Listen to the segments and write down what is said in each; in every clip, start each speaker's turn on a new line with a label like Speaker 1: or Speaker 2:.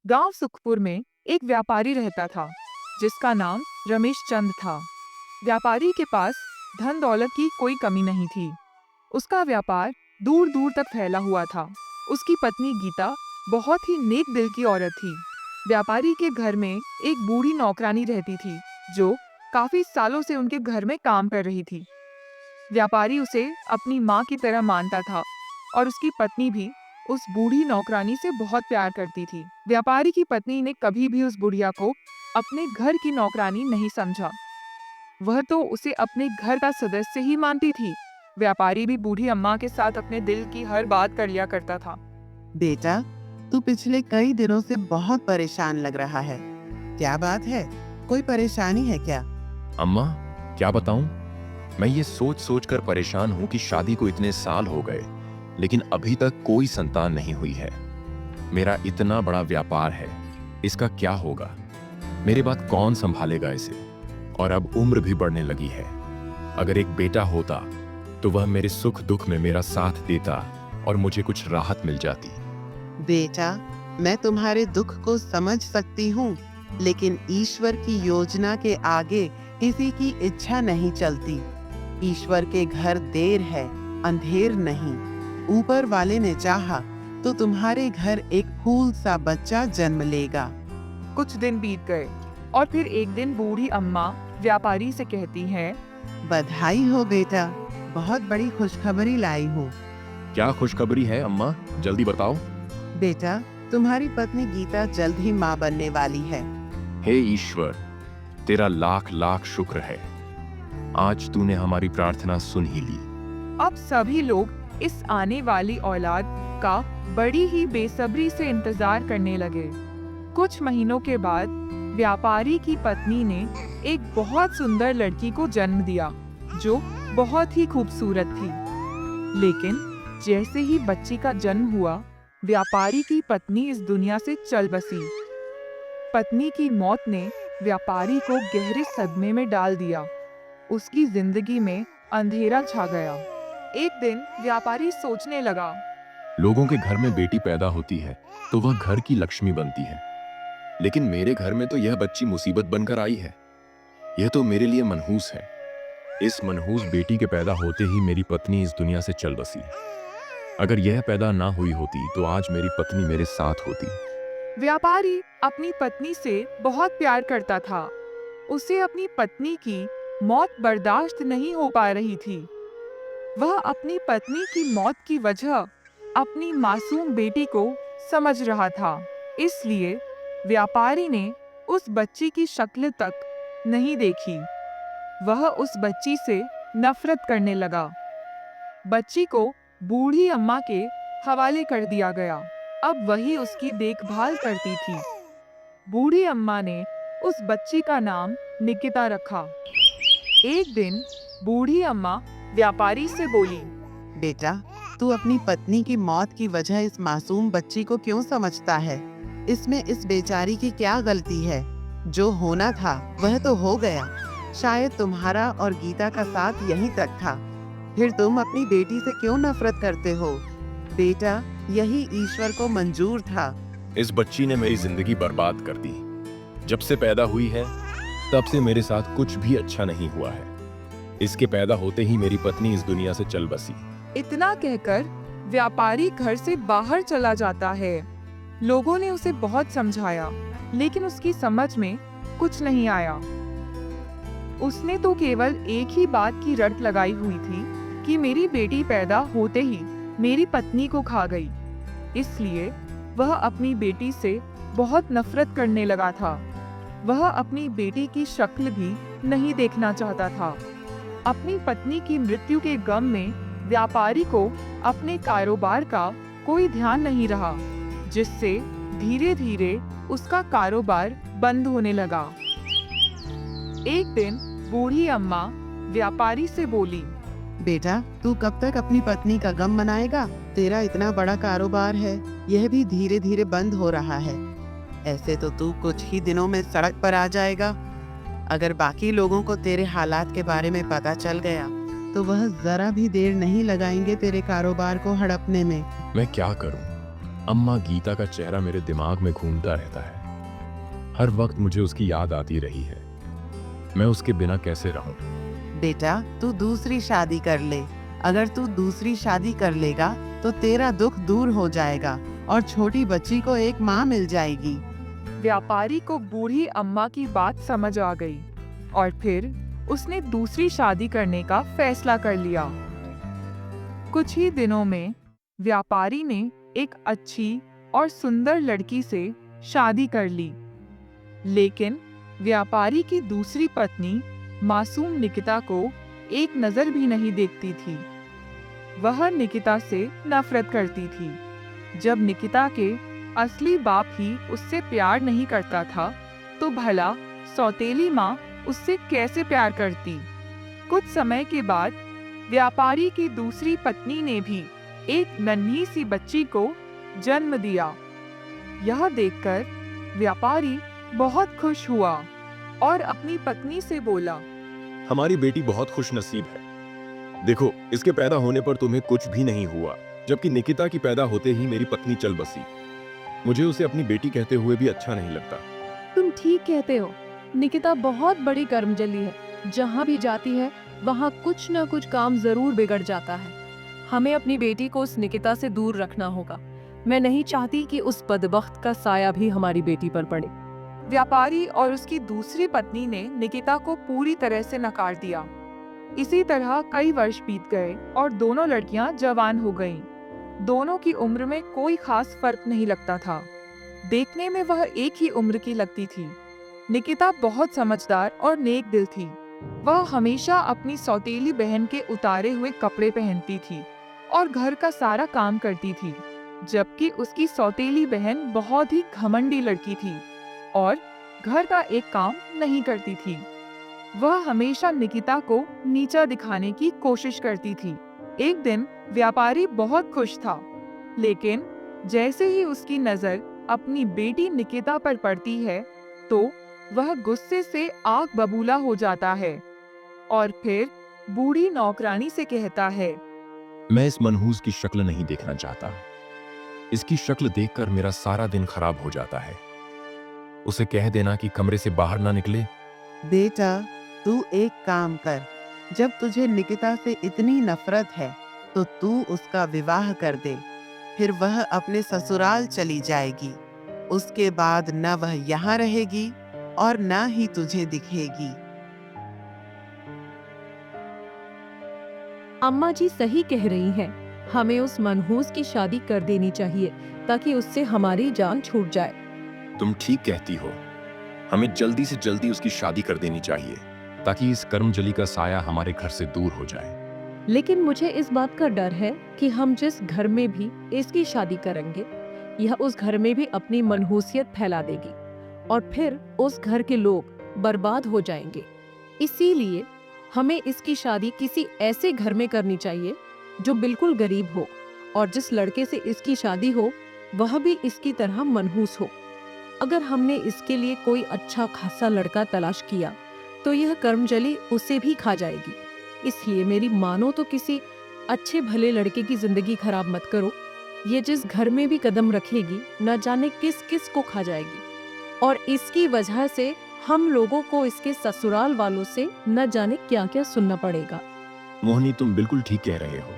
Speaker 1: गांव सुखपुर में एक व्यापारी रहता था जिसका नाम रमेश चंद था। व्यापारी के पास धन दौलत की कोई कमी नहीं थी। उसका व्यापार दूर दूर तक फैला हुआ था। उसकी पत्नी गीता बहुत ही नेक दिल की औरत थी। व्यापारी के घर में एक बूढ़ी नौकरानी रहती थी जो काफी सालों से उनके घर में काम कर रही थी। व्यापारी उसे अपनी माँ की तरह मानता था और उसकी पत्नी भी उस बूढ़ी नौकरानी से बहुत प्यार करती थी। व्यापारी की पत्नी ने कभी भी उस बुढ़िया को अपने घर की नौकरानी नहीं समझा। वह तो उसे अपने घर का सदस्य ही मानती थी। व्यापारी भी बूढ़ी अम्मा के साथ अपने दिल की हर बात कर लिया करता था।
Speaker 2: बेटा, तू पिछले कई दिनों से बहुत परेशान लग रहा है। क्या बात है? कोई परेशानी है क्या?
Speaker 3: अम्मा, क्या बताऊं? मैं ये सोच सोच कर परेशान हूं कि शादी को इतने साल हो गए लेकिन अभी तक कोई संतान नहीं हुई है। मेरा इतना बड़ा व्यापार है, इसका क्या होगा? मेरे बाद कौन संभालेगा इसे? और अब उम्र भी बढ़ने लगी है। अगर एक बेटा होता तो वह मेरे सुख दुख में मेरा साथ देता और मुझे कुछ राहत मिल जाती।
Speaker 2: बेटा, मैं तुम्हारे दुख को समझ सकती हूँ, लेकिन ईश्वर की योजना के आगे किसी की इच्छा नहीं चलती। ईश्वर के घर देर है, अंधेर नहीं। ऊपर वाले ने चाहा तो तुम्हारे घर एक फूल सा बच्चा जन्म लेगा।
Speaker 1: कुछ दिन बीत गए और फिर एक दिन बूढ़ी अम्मा व्यापारी से कहती है,
Speaker 2: बधाई हो बेटा, बहुत बड़ी खुशखबरी लाई हूँ।
Speaker 3: क्या खुशखबरी है अम्मा? जल्दी बताओ।
Speaker 2: बेटा, तुम्हारी पत्नी गीता जल्द ही माँ बनने वाली है।
Speaker 3: हे ईश्वर, तेरा लाख लाख शुक्र है। आज तूने हमारी प्रार्थना सुन ही ली।
Speaker 1: अब सभी लोग इस आने वाली औलाद का बड़ी ही बेसब्री से इंतजार करने लगे। कुछ महीनों के बाद व्यापारी की पत्नी ने एक बहुत सुंदर लड़की को जन्म दिया जो बहुत ही खूबसूरत थी। लेकिन जैसे ही बच्ची का जन्म हुआ, व्यापारी की पत्नी इस दुनिया से चल बसी। पत्नी की मौत ने व्यापारी को गहरे सदमे में डाल दिया। उसकी जिंदगी में अंधेरा छा गया। एक दिन व्यापारी सोचने लगा,
Speaker 3: लोगों के घर में बेटी पैदा होती है तो वह घर की लक्ष्मी बनती है, लेकिन मेरे घर में तो यह बच्ची मुसीबत बनकर आई है। यह तो मेरे लिए मनहूस है। इस मनहूस बेटी के पैदा होते ही मेरी पत्नी इस दुनिया से चल बसी। अगर यह पैदा ना हुई होती तो आज मेरी पत्नी मेरे साथ होती।
Speaker 1: व्यापारी अपनी पत्नी से बहुत प्यार करता था। उसे अपनी पत्नी की मौत बर्दाश्त नहीं हो पा रही थी। वह अपनी पत्नी की मौत की वजह अपनी मासूम बेटी को समझ रहा था। इसलिए व्यापारी ने उस बच्ची की शक्ल तक नहीं देखी। वह उस बच्ची से नफरत करने लगा। बच्ची को बूढ़ी अम्मा के हवाले कर दिया गया। अब वही उसकी देखभाल करती थी। बूढ़ी अम्मा ने उस बच्ची का नाम निकिता रखा। एक दिन बूढ़ी अम्मा व्यापारी से बोली,
Speaker 2: बेटा, तू अपनी पत्नी की मौत की वजह इस मासूम बच्ची को क्यों समझता है? इसमें इस बेचारी की क्या गलती है? जो होना था वह तो हो गया। शायद तुम्हारा और गीता का साथ यहीं तक था। फिर तुम अपनी बेटी से क्यों नफरत करते हो? बेटा, यही ईश्वर को मंजूर था।
Speaker 3: इस बच्ची ने मेरी जिंदगी बर्बाद कर दी। जब से पैदा हुई है तब से मेरे साथ कुछ भी अच्छा नहीं हुआ है। इसके पैदा होते ही मेरी पत्नी इस दुनिया से चल बसी।
Speaker 1: इतना कहकर व्यापारी घर से बाहर चला जाता है। लोगों ने उसे बहुत समझाया, लेकिन उसकी समझ में कुछ नहीं आया। उसने तो केवल एक ही बात की रट लगाई हुई थी कि मेरी बेटी पैदा होते ही मेरी पत्नी को खा गई। इसलिए वह अपनी बेटी से बहुत नफरत करने लगा था। वह अपनी बेटी की शक्ल भी नहीं देखना चाहता था। अपनी पत्नी की मृत्यु के गम में व्यापारी को अपने कारोबार का कोई ध्यान नहीं रहा, जिससे धीरे धीरे उसका कारोबार बंद होने लगा। एक दिन बूढ़ी अम्मा व्यापारी से बोली,
Speaker 2: बेटा, तू कब तक अपनी पत्नी का गम मनाएगा? तेरा इतना बड़ा कारोबार है, यह भी धीरे धीरे बंद हो रहा है। ऐसे तो तू कुछ ही दिनों में सड़क पर आ जाएगा। अगर बाकी लोगों को तेरे हालात के बारे में पता चल गया तो वह जरा भी देर नहीं लगाएंगे तेरे कारोबार को हड़पने में।
Speaker 3: मैं क्या करूं? अम्मा गीता का चेहरा मेरे दिमाग में घूमता रहता है। हर वक्त मुझे उसकी याद आती रही है। मैं उसके बिना कैसे रहूं?
Speaker 2: बेटा, तू दूसरी शादी कर ले। अगर तू दूसरी शादी कर लेगा तो तेरा दुख दूर हो जाएगा और छोटी बच्ची को एक माँ मिल जाएगी।
Speaker 1: व्यापारी को बूढ़ी अम्मा की बात समझ आ गई और फिर उसने दूसरी शादी करने का फैसला कर लिया। कुछ ही दिनों में व्यापारी ने एक अच्छी और सुंदर लड़की से शादी कर ली, लेकिन व्यापारी की दूसरी पत्नी मासूम निकिता को एक नजर भी नहीं देखती थी। वह निकिता से नफरत करती थी। जब निकिता के असली बाप ही उससे प्यार नहीं करता था, तो भला सौतेली माँ उससे कैसे प्यार करती? कुछ समय के बाद व्यापारी की दूसरी पत्नी ने भी एक नन्ही सी बच्ची को जन्म दिया। यह देखकर व्यापारी बहुत खुश हुआ और अपनी पत्नी से बोला,
Speaker 3: हमारी बेटी बहुत खुशनसीब है। देखो, इसके पैदा होने पर तुम्हें कुछ भी नहीं हुआ, जबकि निकिता की पैदा होते ही मेरी पत्नी चल बसी। मुझे उसे अपनी बेटी कहते हुए भी अच्छा नहीं लगता।
Speaker 4: तुम ठीक कहते हो। निकिता बहुत बड़ी कर्मजली है। जहाँ भी जाती है वहाँ कुछ न कुछ काम जरूर बिगड़ जाता है। हमें अपनी बेटी को उस निकिता से दूर रखना होगा। मैं नहीं चाहती कि उस बदबख्त का साया भी हमारी बेटी पर पड़े।
Speaker 1: व्यापारी और उसकी दूसरी पत्नी ने निकिता को पूरी तरह से नकार दिया। इसी तरह कई वर्ष बीत गए और दोनों लड़कियां जवान हो गईं। दोनों की उम्र में कोई खास फर्क नहीं लगता था। देखने में वह एक ही उम्र की लगती थी। निकिता बहुत समझदार और नेक दिल थी। वह हमेशा अपनी सौतेली बहन के उतारे हुए कपड़े पहनती थी और घर का सारा काम करती थी, जबकि उसकी सौतेली बहन बहुत ही घमंडी लड़की थी और घर का एक काम नहीं करती थी। वह हमेशा निकिता को नीचा दिखाने की कोशिश करती थी। एक दिन व्यापारी बहुत खुश था, लेकिन जैसे ही उसकी नजर अपनी बेटी निकिता पर पड़ती है, तो वह गुस्से से आग बबूला हो जाता है और फिर बूढ़ी नौकरानी से कहता है,
Speaker 3: मैं इस मनहूस की शक्ल नहीं देखना चाहता। इसकी शक्ल देखकर मेरा सारा दिन खराब हो जाता है। उसे कह देना कि कमरे से बाहर ना निकले।
Speaker 2: बेटा, तू एक काम कर। जब तुझे निकिता से इतनी नफरत है तो तू उसका विवाह कर दे। फिर वह अपने ससुराल चली जाएगी। उसके बाद न वह यहाँ रहेगी और न ही तुझे दिखेगी।
Speaker 4: अम्मा जी सही कह रही हैं। हमें उस मनहूस की शादी कर देनी चाहिए ताकि उससे हमारी जान छूट जाए।
Speaker 3: तुम ठीक कहती हो। हमें जल्दी से जल्दी उसकी शादी कर देनी चाहिए ताकि इस कर्मजली का साया हमारे घर से दूर हो जाए।
Speaker 4: लेकिन मुझे इस बात का डर है कि हम जिस घर में भी इसकी शादी करेंगे, यह उस घर में भी अपनी मनहूसियत फैला देगी और फिर उस घर के लोग बर्बाद हो जाएंगे। इसीलिए हमें इसकी शादी किसी ऐसे घर में करनी चाहिए जो बिल्कुल गरीब हो और जिस लड़के से इसकी शादी हो वह भी इसकी तरह मनहूस हो। अगर हमने इसके लिए कोई अच्छा खासा लड़का तलाश किया तो यह कर्मजली उसे भी खा जाएगी। इसलिए मेरी मानो तो किसी अच्छे भले लड़के की जिंदगी खराब मत करो। ये जिस घर में भी कदम रखेगी न जाने किस किस को खा जाएगी और इसकी वजह से हम लोगों को इसके ससुराल वालों से न जाने क्या क्या सुनना पड़ेगा।
Speaker 3: मोहिनी, तुम बिल्कुल ठीक कह रहे हो।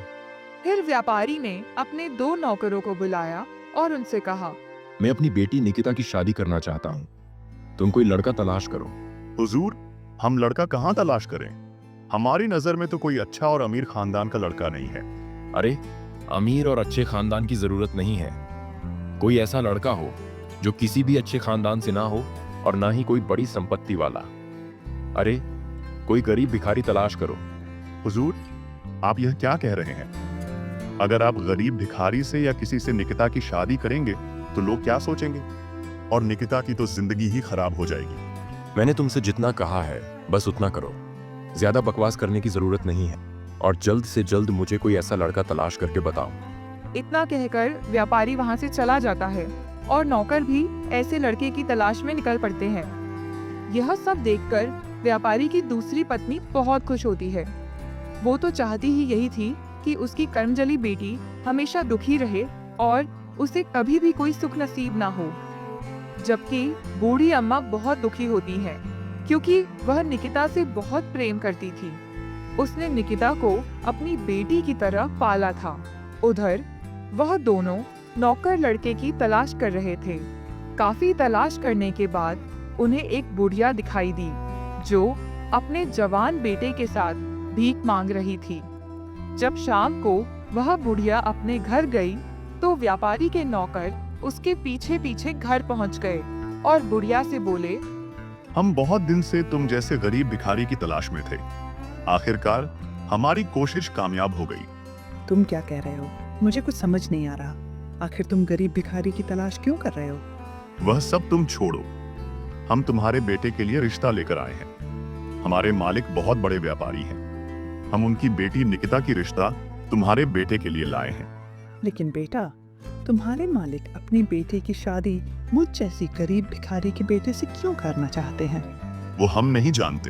Speaker 1: फिर व्यापारी ने अपने 2 नौकरों को बुलाया और उनसे कहा,
Speaker 3: मैं अपनी बेटी निकिता की शादी करना चाहता हूँ। तुम कोई लड़का तलाश करो।
Speaker 5: हुजूर, हम लड़का कहाँ तलाश करें? हमारी नजर में तो कोई अच्छा और अमीर खानदान का लड़का नहीं है।
Speaker 3: अरे, अमीर और अच्छे खानदान की जरूरत नहीं है। कोई ऐसा लड़का हो जो किसी भी अच्छे खानदान से ना हो और ना ही कोई बड़ी संपत्ति वाला। अरे, कोई गरीब भिखारी तलाश करो।
Speaker 5: हुजूर, आप यह क्या कह रहे हैं? अगर आप गरीब भिखारी से या किसी से निकिता की शादी करेंगे तो लोग क्या सोचेंगे? और निकिता की तो जिंदगी ही खराब हो जाएगी।
Speaker 3: मैंने तुमसे जितना कहा है बस उतना करो। ज्यादा बकवास करने की जरूरत नहीं है और जल्द से जल्द मुझे कोई ऐसा लड़का तलाश करके बताओ।
Speaker 1: इतना कहकर व्यापारी वहां से चला जाता है और नौकर भी ऐसे लड़के की तलाश में निकल पड़ते हैं। यह सब देखकर व्यापारी की दूसरी पत्नी बहुत खुश होती है। वो तो चाहती ही यही थी कि उसकी कर्मजली बेटी हमेशा दुखी रहे और उसे कभी भी कोई सुख नसीब ना हो। जबकि बूढ़ी अम्मा बहुत दुखी होती है क्योंकि वह निकिता से बहुत प्रेम करती थी। उसने निकिता को अपनी बेटी की तरह पाला था। उधर वह दोनों नौकर लड़के की तलाश कर रहे थे। काफी तलाश करने के बाद उन्हें एक बुढ़िया दिखाई दी जो अपने जवान बेटे के साथ भीख मांग रही थी। जब शाम को वह बुढ़िया अपने घर गई तो व्यापारी के नौकर उसके पीछे पीछे घर पहुंच गए और बुढ़िया से बोले,
Speaker 5: हम बहुत दिन से तुम जैसे गरीब भिखारी की तलाश में थे। आखिरकार हमारी कोशिश कामयाब हो गई।
Speaker 6: तुम क्या कह रहे हो? मुझे कुछ समझ नहीं आ रहा। आखिर तुम गरीब भिखारी की तलाश क्यों कर रहे हो?
Speaker 5: वह सब तुम छोड़ो। हम तुम्हारे बेटे के लिए रिश्ता लेकर आए हैं। हमारे मालिक बहुत बड़े व्यापारी हैं। हम उनकी बेटी निकिता की रिश्ता तुम्हारे बेटे के लिए लाए हैं।
Speaker 6: लेकिन बेटा, तुम्हारे मालिक अपनी बेटी की शादी मुझ जैसी गरीब भिखारी के बेटे से क्यों करना चाहते हैं?
Speaker 5: वो हम नहीं जानते।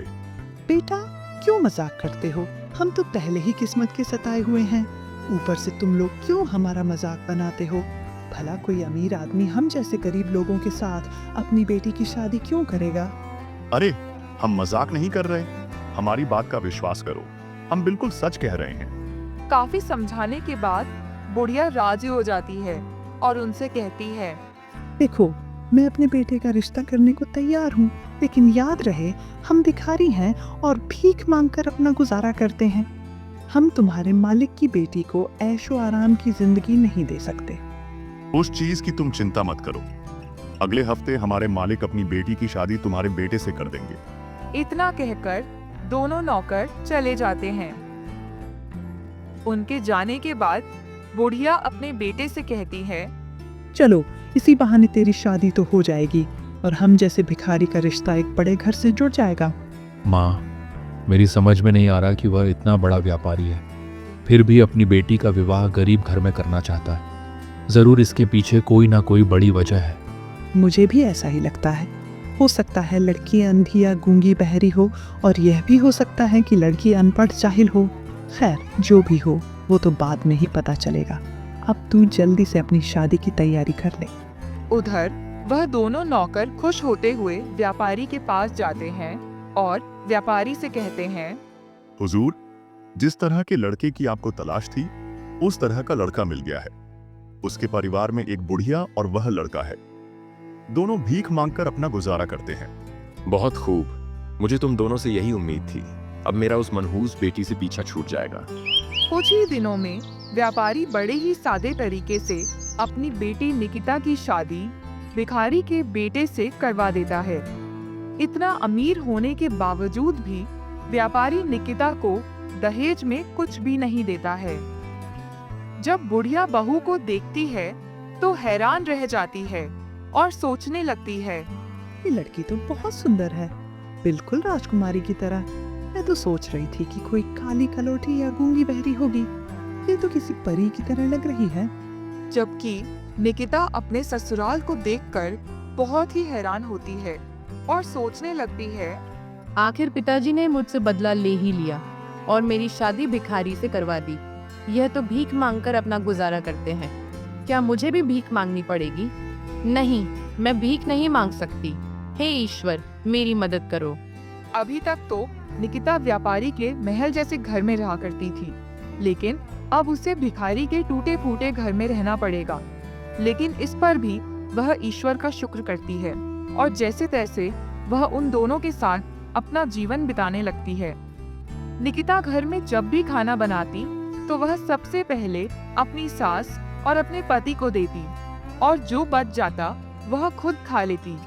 Speaker 6: बेटा, क्यों मजाक करते हो? हम तो पहले ही किस्मत के सताए हुए हैं। ऊपर से तुम लोग क्यों हमारा मजाक बनाते हो? भला कोई अमीर आदमी हम जैसे गरीब लोगों के साथ अपनी बेटी की शादी क्यों करेगा?
Speaker 5: अरे, हम मजाक नहीं कर रहे। हमारी बात का विश्वास करो, हम बिल्कुल सच कह रहे हैं।
Speaker 1: काफी समझाने के बाद बुढ़िया राजी हो जाती है और उनसे कहती है,
Speaker 6: देखो, मैं अपने बेटे का रिश्ता करने को तैयार हूँ, लेकिन याद रहे हम भिखारी हैं और भीख मांगकर अपना गुजारा करते हैं। हम तुम्हारे मालिक की बेटी को ऐशो आराम की जिंदगी नहीं दे सकते।
Speaker 5: उस चीज की तुम चिंता मत करो। अगले हफ्ते हमारे मालिक अपनी बेटी की शादी तुम्हारे बेटे से कर देंगे।
Speaker 1: इतना कहकर दोनों नौकर चले जाते हैं। उनके जाने के बाद बुढ़िया अपने बेटे से कहती है,
Speaker 6: चलो, इसी बहाने तेरी शादी तो हो जाएगी और हम जैसे भिखारी का रिश्ता एक बड़े घर से जुड़ जाएगा।
Speaker 7: माँ, मेरी समझ में नहीं आ रहा कि वह इतना बड़ा व्यापारी है, फिर भी अपनी बेटी का विवाह गरीब घर में करना चाहता है। जरूर इसके पीछे कोई ना कोई बड़ी वजह है।
Speaker 6: मुझे भी ऐसा ही लगता है। हो सकता है लड़की अंधी या गूंगी बहरी हो, और यह भी हो सकता है कि लड़की अनपढ़ जाहिल हो। खैर, जो भी हो वो तो बाद में ही पता चलेगा। अब तू जल्दी से अपनी शादी की तैयारी कर ले।
Speaker 1: उधर वह दोनों नौकर खुश होते हुए व्यापारी के पास जाते हैं और व्यापारी से कहते हैं,
Speaker 5: हुजूर, जिस तरह के लड़के की आपको तलाश थी, उस तरह का लड़का मिल गया है। उसके परिवार में एक बुढ़िया और वह लड़का है। दोनों भीख मांगकर अपना गुजारा करते हैं।
Speaker 3: बहुत खूब, मुझे तुम दोनों से यही उम्मीद थी। अब मेरा उस मनहूस बेटी से पीछा छूट जाएगा।
Speaker 1: कुछ ही दिनों में व्यापारी बड़े ही सादे तरीके से अपनी बेटी निकिता की शादी भिखारी के बेटे से करवा देता है। इतना अमीर होने के बावजूद भी व्यापारी निकिता को दहेज में कुछ भी नहीं देता है। जब बुढ़िया बहू को देखती है तो हैरान रह जाती है और सोचने लगती है,
Speaker 6: ये लड़की तो बहुत सुंदर है, बिल्कुल राजकुमारी की तरह। मैं तो सोच रही थी कि कोई काली कलोटी या गूंगी बहरी होगी। ये तो किसी परी की तरह लग रही है।
Speaker 1: जबकि निकिता अपने ससुराल को देखकर बहुत ही हैरान होती है और सोचने लगती है,
Speaker 4: आखिर पिताजी ने मुझसे बदला ले ही लिया और मेरी शादी भिखारी से करवा दी। यह तो भीख मांगकर अपना गुजारा करते हैं। क्या मुझे भी भीख मांगनी पड़ेगी? नहीं, मैं भीख नहीं मांग सकती। हे ईश्वर, मेरी मदद करो।
Speaker 1: अभी तक तो निकिता व्यापारी के महल जैसे घर में रहा करती थी, लेकिन अब उसे भिखारी के टूटे फूटे घर में रहना पड़ेगा। लेकिन इस पर भी वह ईश्वर का शुक्र करती है और जैसे तैसे वह उन दोनों के साथ अपना जीवन बिताने लगती है। निकिता घर में जब भी खाना बनाती तो वह सबसे पहले अपनी सास और अपने पति को देती और जो बच जाता वह खुद खा लेती,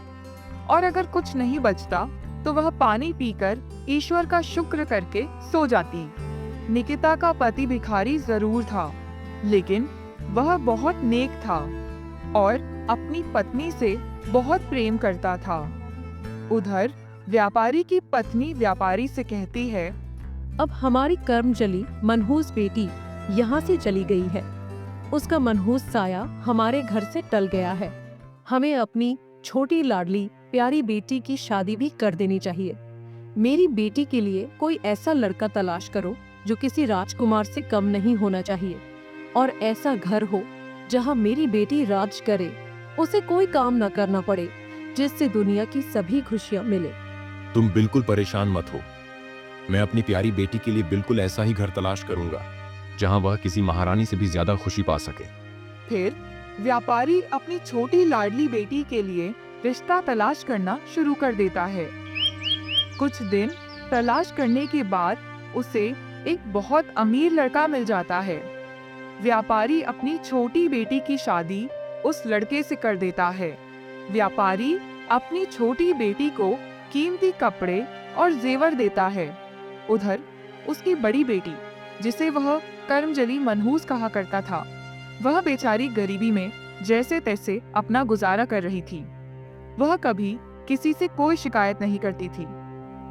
Speaker 1: और अगर कुछ नहीं बचता तो वह पानी पीकर ईश्वर का शुक्र करके सो जाती। निकिता का पति भिखारी जरूर था, लेकिन वह बहुत नेक था और अपनी पत्नी से बहुत प्रेम करता था। उधर व्यापारी की पत्नी व्यापारी से कहती है,
Speaker 4: अब हमारी कर्मजली मनहूस बेटी यहाँ से चली गई है। उसका मनहूस साया हमारे घर से टल गया है। हमें अपनी छोटी लाडली प्यारी बेटी की शादी भी कर देनी चाहिए। मेरी बेटी के लिए कोई ऐसा लड़का तलाश करो जो किसी राजकुमार से कम नहीं होना चाहिए, और ऐसा घर हो जहाँ मेरी बेटी राज करे, उसे कोई काम न करना पड़े, जिससे दुनिया की सभी खुशियाँ मिले।
Speaker 3: तुम बिल्कुल परेशान मत हो। मैं अपनी प्यारी बेटी के लिए बिल्कुल ऐसा ही घर तलाश करूंगा जहां वह किसी महारानी से भी ज्यादा खुशी पा सके।
Speaker 1: फिर व्यापारी अपनी छोटी लाडली बेटी के लिए रिश्ता तलाश करना शुरू कर देता है। कुछ दिन तलाश करने के बाद उसे एक बहुत अमीर लड़का मिल जाता है। व्यापारी अपनी छोटी बेटी की शादी उस लड़के से कर देता है। व्यापारी अपनी छोटी बेटी को कीमती कपड़े और जेवर देता है। उधर उसकी बड़ी बेटी, जिसे वह कर्मजली मनहूस कहा करता था, वह बेचारी गरीबी में जैसे तैसे अपना गुजारा कर रही थी। वह कभी किसी से कोई शिकायत नहीं करती थी।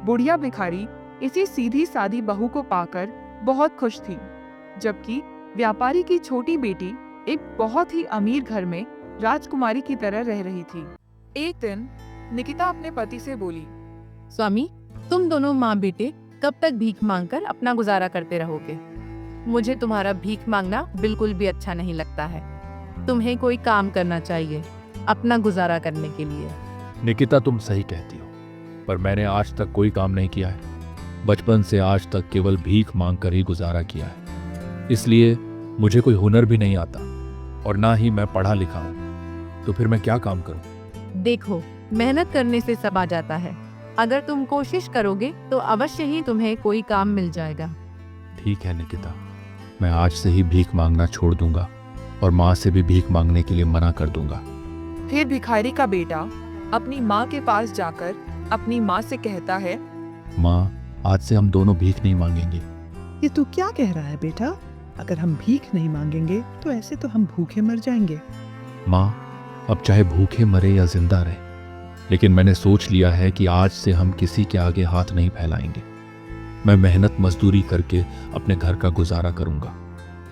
Speaker 1: बुढ़िया भिखारी इसी सीधी सादी बहू को पाकर बहुत खुश थी, जबकि व्यापारी की छोटी बेटी एक बहुत ही अमीर घर में राजकुमारी की तरह रह रही थी। एक दिन निकिता अपने पति से बोली,
Speaker 8: स्वामी, तुम दोनों माँ बेटे कब तक भीख मांगकर अपना गुजारा करते रहोगे? मुझे तुम्हारा भीख मांगना बिल्कुल भी अच्छा नहीं लगता है। तुम्हें कोई काम करना चाहिए अपना गुजारा करने के लिए।
Speaker 7: निकिता, तुम सही कहती हो, पर मैंने आज तक कोई काम नहीं किया है। बचपन से आज तक केवल भीख मांगकर ही गुजारा किया है। इसलिए मुझे कोई हुनर भी नहीं आता और ना ही मैं पढ़ा लिखा हूँ। तो फिर मैं क्या काम करूँ?
Speaker 8: देखो, मेहनत करने से सब आ जाता है। अगर तुम कोशिश करोगे तो अवश्य ही तुम्हें कोई काम मिल जाएगा।
Speaker 7: ठीक है निकिता, मैं आज से ही भीख मांगना छोड़ दूंगा और माँ से भी भीख मांगने के लिए मना कर दूंगा।
Speaker 1: फिर भिखारी का बेटा अपनी माँ के पास जाकर अपनी माँ से कहता है,
Speaker 7: माँ, आज से हम दोनों भीख नहीं मांगेंगे।
Speaker 6: ये तू क्या कह रहा है बेटा? अगर हम भीख नहीं मांगेंगे तो ऐसे तो हम भूखे मर जाएंगे।
Speaker 7: माँ, अब चाहे भूखे मरे या जिंदा रहे, लेकिन मैंने सोच लिया है कि आज से हम किसी के आगे हाथ नहीं फैलाएंगे। मैं मेहनत मजदूरी करके अपने घर का गुजारा करूंगा।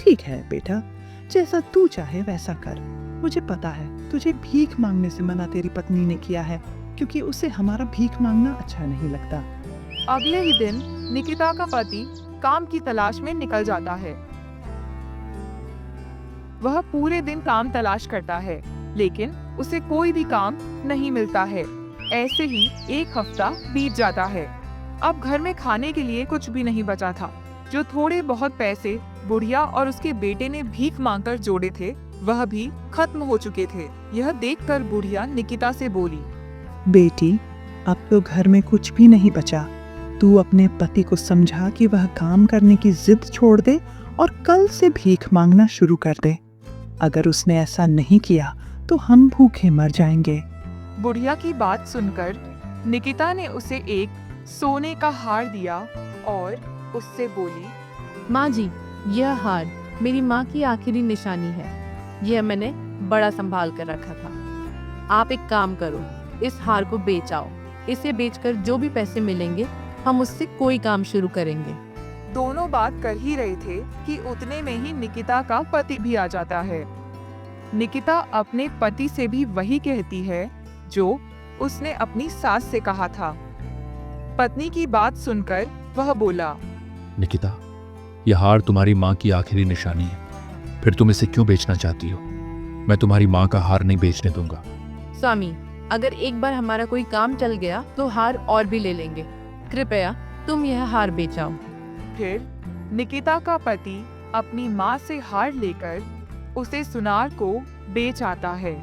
Speaker 6: ठीक है बेटा, जैसा तू चाहे वैसा कर। मुझे पता है तुझे भीख मांगने से मना तेरी पत्नी ने किया है, क्योंकि उसे हमारा भीख मांगना अच्छा नहीं लगता।
Speaker 1: अगले ही दिन निकिता का पति काम की तलाश में निकल जाता है। वह पूरे दिन काम तलाश करता है, लेकिन उसे कोई भी काम नहीं मिलता है। ऐसे ही एक हफ्ता बीत जाता है। अब घर में खाने के लिए कुछ भी नहीं बचा था। जो थोड़े बहुत पैसे बुढ़िया और उसके बेटे ने भीख मांगकर जोड़े थे, वह भी खत्म हो चुके थे। यह देखकर बुढ़िया निकिता से बोली,
Speaker 6: बेटी, अब तो घर में कुछ भी नहीं बचा। तू अपने पति को समझा कि वह काम करने की जिद छोड़ दे और कल से भीख मांगना शुरू कर दे। अगर उसने ऐसा नहीं किया तो हम भूखे मर जाएंगे।
Speaker 1: बुढ़िया की बात सुनकर निकिता ने उसे एक सोने का हार दिया और उससे बोली,
Speaker 8: माँ जी, यह हार मेरी माँ की आखिरी निशानी है। यह मैंने बड़ा संभाल कर रखा था। आप एक काम करो, इस हार को बेच आओ। इसे बेचकर जो भी पैसे मिलेंगे हम उससे कोई काम शुरू करेंगे।
Speaker 1: दोनों बात कर ही रहे थे कि उतने में ही निकिता का पति भी आ जाता है। निकिता अपने पति से भी वही कहती है जो उसने अपनी सास से कहा था। पत्नी की बात सुनकर वह बोला,
Speaker 7: निकिता, यह हार तुम्हारी माँ की आखिरी निशानी है। फिर तुम इसे क्यों बेचना चाहती हो? मैं तुम्हारी माँ का हार नहीं बेचने दूंगा।
Speaker 8: स्वामी, अगर एक बार हमारा कोई काम चल गया तो हार और भी ले लेंगे। कृपया तुम यह हार बेचाओ।
Speaker 1: फिर निकिता का पति अपनी माँ से हार लेकर उसे सुनार को बेच आता है।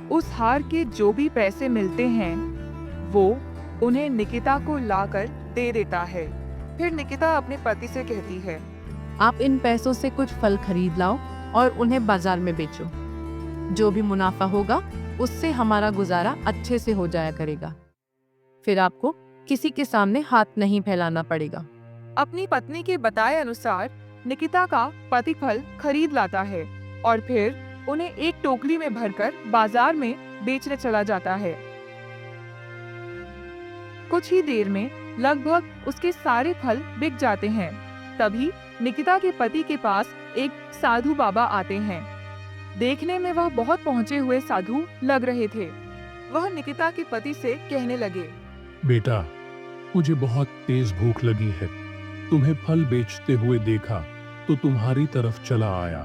Speaker 1: उस हार के जो भी पैसे मिलते हैं वो उन्हें निकिता को लाकर दे देता है। फिर निकिता अपने पति से कहती है,
Speaker 8: आप इन पैसों से कुछ फल खरीद लाओ और उन्हें बाजार में बेचो। जो भी मुनाफा होगा उससे हमारा गुजारा अच्छे से हो जाया करेगा। फिर आपको किसी के सामने हाथ नहीं फैलाना पड़ेगा।
Speaker 1: अपनी पत्नी के बताए अनुसार निकिता का पति फल खरीद लाता है और फिर उन्हें एक टोकरी में भरकर बाजार में बेचने चला जाता है। कुछ ही देर में लगभग उसके सारे फल बिक जाते हैं। तभी निकिता के पति के पास एक साधु बाबा आते हैं। देखने में वह बहुत पहुंचे हुए साधु लग रहे थे। वह निकिता के पति से कहने लगे,
Speaker 9: बेटा, मुझे बहुत तेज भूख लगी है। तुम्हें फल बेचते हुए देखा तो तुम्हारी तरफ चला आया।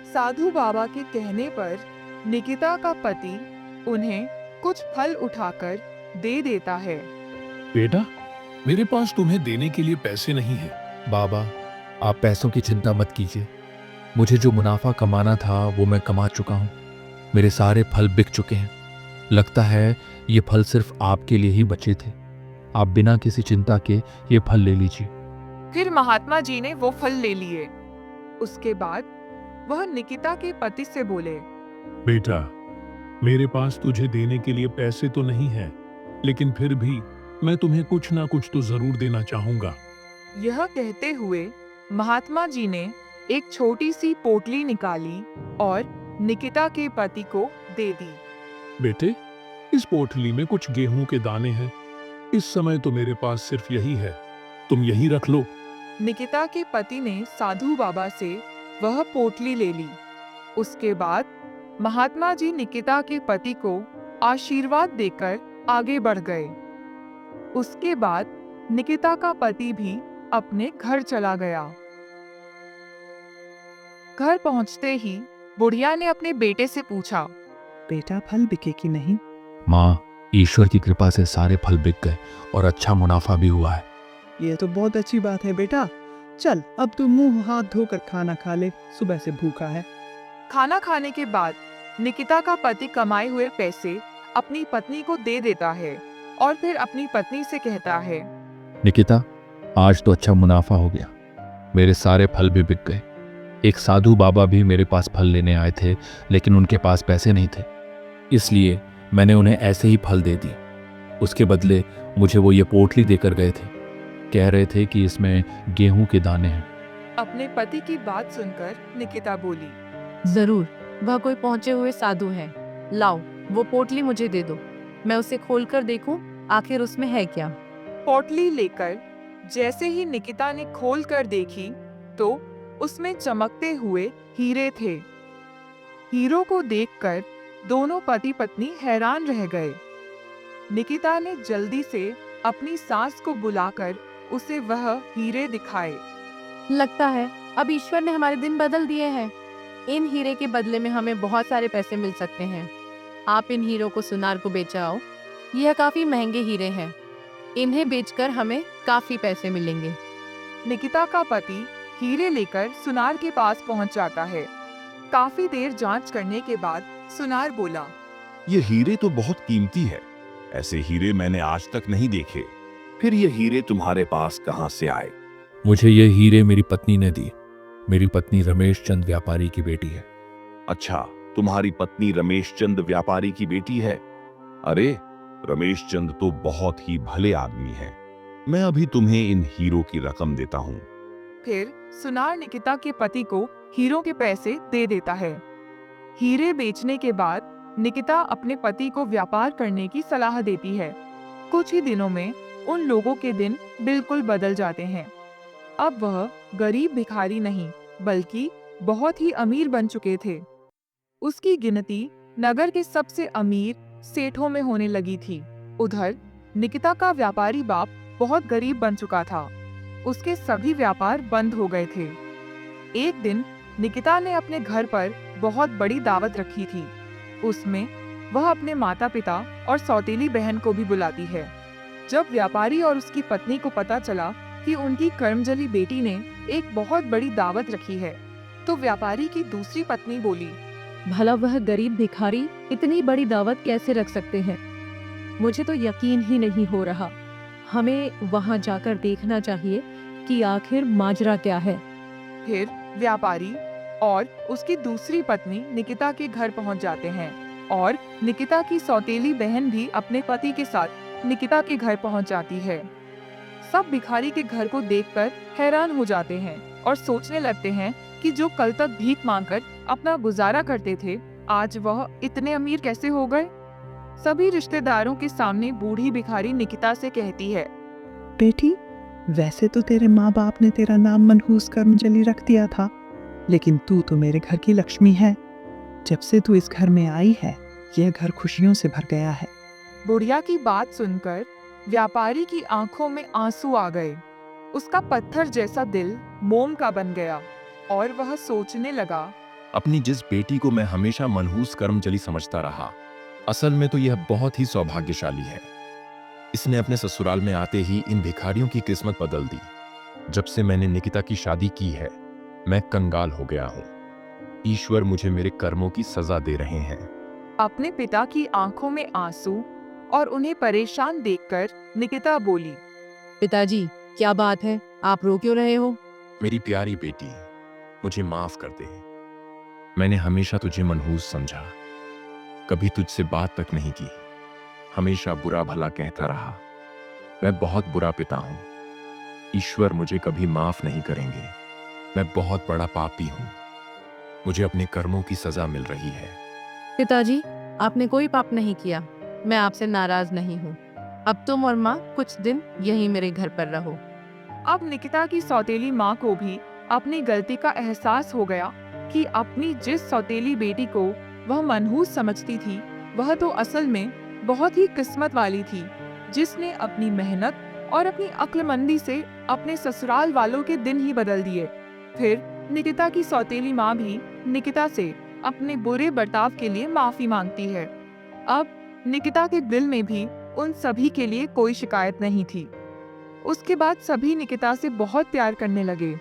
Speaker 1: साधु बाबा के कहने पर निकिता का पति उन्हें कुछ फल उठाकर दे देता है।
Speaker 9: बेटा, मेरे पास तुम्हें देने के लिए पैसे नहीं है।
Speaker 7: बाबा, आप पैसों की चिंता मत कीजिए। मुझे जो मुनाफा कमाना था वो मैं कमा चुका हूँ। मेरे सारे फल बिक चुके हैं। लगता है ये फल सिर्फ आपके लिए ही बचे थे। आप बिना किसी चिंता के ये फल ले लीजिए।
Speaker 1: फिर महात्मा जी ने वो फल ले लिए। उसके बाद वह निकिता के पति से बोले,
Speaker 9: बेटा, मेरे पास तुझे देने के लिए पैसे तो नहीं है, लेकिन फिर भी मैं तुम्हें कुछ ना कुछ तो जरूर देना चाहूंगा।
Speaker 1: यह कहते हुए महात्मा जी ने एक छोटी सी पोटली निकाली और निकिता के पति को दे दी।
Speaker 9: बेटे, इस पोटली में कुछ गेहूं के दाने हैं। इस समय तो मेरे पास सिर्फ यही है, तुम यही रख लो।
Speaker 1: निकिता के पति ने साधु बाबा से वह पोटली ले ली। उसके बाद महात्मा जी निकिता के पति को आशीर्वाद देकर आगे बढ़ गए। उसके बाद निकिता का पति भी अपने घर चला गया। घर पहुंचते ही बुढ़िया ने अपने बेटे से पूछा,
Speaker 6: बेटा, फल बिके कि नहीं?
Speaker 7: माँ, ईश्वर की कृपा से सारे फल बिक गए और अच्छा मुनाफा भी हुआ है।
Speaker 6: ये तो बहुत अच्छी बात है बेटा। चल, अब तू मुंह हाथ धोकर खाना खा ले, सुबह से भूखा है।
Speaker 1: खाना खाने के बाद निकिता का पति कमाए हुए पैसे अपनी पत्नी को दे देता है और फिर अपनी पत्नी से कहता है,
Speaker 7: निकिता, आज तो अच्छा मुनाफा हो गया। मेरे सारे फल भी बिक गए। एक साधु बाबा भी मेरे पास फल लेने आए थे, लेकिन उनके पास पैसे नहीं थे, इसलिए मैंने उन्हें ऐसे ही फल दे दिए। उसके बदले मुझे वो ये पोटली देकर गए थे। कह रहे थे कि इसमें गेहूं के दाने हैं।
Speaker 1: अपने पति की बात सुनकर निकिता बोली,
Speaker 8: जरूर, वह कोई पहुंचे हुए साधु है। लाओ, वो पोटली मुझे दे दो, मैं उसे खोलकर देखूं आखिर उसमें है क्या।
Speaker 1: पोटली लेकर जैसे ही निकिता ने खोल कर देखी तो उसमें चमकते हुए हीरे थे। हीरों को देखकर दोनों पति पत्नी हैरान रह गए। निकिता ने जल्दी से अपनी सास को बुलाकर उसे वह हीरे दिखाए।
Speaker 8: लगता है अब ईश्वर ने हमारे दिन बदल दिए हैं। इन हीरे के बदले में हमें बहुत सारे पैसे मिल सकते हैं। आप इन हीरों को सुनार को बेचाओ। यह काफी महंगे हीरे हैं। इन्हें बेचकर हमें काफी पैसे मिलेंगे।
Speaker 1: निकिता का पति हीरे लेकर सुनार के पास पहुंच जाता है। काफी देर जांच करने के बाद सुनार बोला,
Speaker 5: ये हीरे तो बहुत कीमती है। ऐसे हीरे मैंने आज तक नहीं देखे। फिर ये हीरे तुम्हारे पास कहां से आए?
Speaker 7: मुझे ये हीरे मेरी पत्नी ने दिए। मेरी पत्नी रमेश चंद व्यापारी की बेटी है।
Speaker 5: अच्छा, तुम्हारी पत्नी रमेश चंद व्यापारी की बेटी है? अरे, रमेश चंद तो बहुत ही भले आदमी है। मैं अभी तुम्हें इन हीरों की रकम देता हूँ।
Speaker 1: फिर सुनार निकिता के पति को हीरों के पैसे दे देता है। हीरे बेचने के बाद निकिता अपने पति को व्यापार करने की सलाह देती है। कुछ ही दिनों में उन लोगों के दिन बिल्कुल बदल जाते हैं। अब वह गरीब भिखारी नहीं बल्कि बहुत ही अमीर बन चुके थे। उसकी गिनती नगर के सबसे अमीर सेठों में होने लगी थी। उधर निकिता का व्यापारी बाप बहुत गरीब बन चुका था। उसके सभी व्यापार बंद हो गए थे। एक दिन निकिता ने अपने घर पर बहुत बड़ी दावत रखी थी। उसमें वह अपने माता पिता और सौतेली बहन को भी बुलाती है। जब व्यापारी और उसकी पत्नी को पता चला कि उनकी कर्मजली बेटी ने एक बहुत बड़ी दावत रखी है, तो व्यापारी की दूसरी पत्नी बोली,
Speaker 4: भला वह गरीब भिखारी इतनी बड़ी दावत कैसे रख सकते हैं? मुझे तो यकीन ही नहीं हो रहा। हमें वहां जाकर देखना चाहिए कि आखिर माजरा क्या है।
Speaker 1: फिर व्यापारी और उसकी दूसरी पत्नी निकिता के घर पहुंच जाते हैं और निकिता की सौतेली बहन भी अपने पति के साथ निकिता के घर पहुंच जाती है। सब भिखारी के घर को देखकर हैरान हो जाते हैं और सोचने लगते हैं कि जो कल तक भीख मांगकर अपना गुजारा करते थे, आज वह इतने अमीर कैसे हो गए। सभी रिश्तेदारों के सामने बूढ़ी भिखारी निकिता से कहती है,
Speaker 6: बेटी, वैसे तो तेरे माँ बाप ने तेरा नाम मनहूस कर्मजली रख दिया था, लेकिन तू तो मेरे घर की लक्ष्मी है। जब से तू इस घर में आई है, यह घर खुशियों से भर गया है।
Speaker 1: बुढ़िया की बात सुनकर व्यापारी की आंखों में आंसू आ गए। उसका पत्थर जैसा दिल मोम का बन गया और वह सोचने लगा,
Speaker 3: अपनी जिस बेटी को मैं हमेशा मनहूस कर्मचली समझता रहा, असल में तो यह बहुत ही सौभाग्यशाली है। इसने अपने ससुराल में आते ही इन भिखारियों की किस्मत बदल दी। जब से मैंने निकिता की शादी की है, मैं कंगाल हो गया हूँ। ईश्वर मुझे मेरे कर्मों की सजा दे रहे हैं।
Speaker 1: अपने पिता की आंखों में आंसू और उन्हें परेशान देखकर निकिता बोली,
Speaker 8: पिताजी, क्या बात है? आप रो क्यों रहे हो?
Speaker 3: मेरी प्यारी बेटी, मुझे माफ कर दे। मैंने हमेशा तुझे मनहूस समझा, कभी तुझसे बात तक नहीं की, हमेशा बुरा भला कहता रहा। मैं बहुत बुरा पिता हूं। ईश्वर मुझे कभी माफ नहीं करेंगे। मैं बहुत बड़ा पापी हूं। मुझे अपने कर्मों की सजा मिल रही है।
Speaker 8: पिताजी, आपने कोई पाप नहीं किया। मैं आपसे नाराज नहीं हूँ। अब तुम और माँ कुछ दिन यहीं मेरे घर पर रहो।
Speaker 1: अब निकिता की सौतेली माँ को भी अपनी गलती का एहसास हो गया कि अपनी जिस सौतेली बेटी को वह मनहूस समझती थी, वह तो असल में बहुत ही किस्मत वाली थी, जिसने अपनी मेहनत और अपनी अक्लमंदी से अपने ससुराल वालों के दिन ही बदल दिए। फिर निकिता की सौतेली माँ भी निकिता से अपने बुरे बर्ताव के लिए माफी मांगती है। अब निकिता के दिल में भी उन सभी के लिए कोई शिकायत नहीं थी। उसके बाद सभी निकिता से बहुत प्यार करने लगे।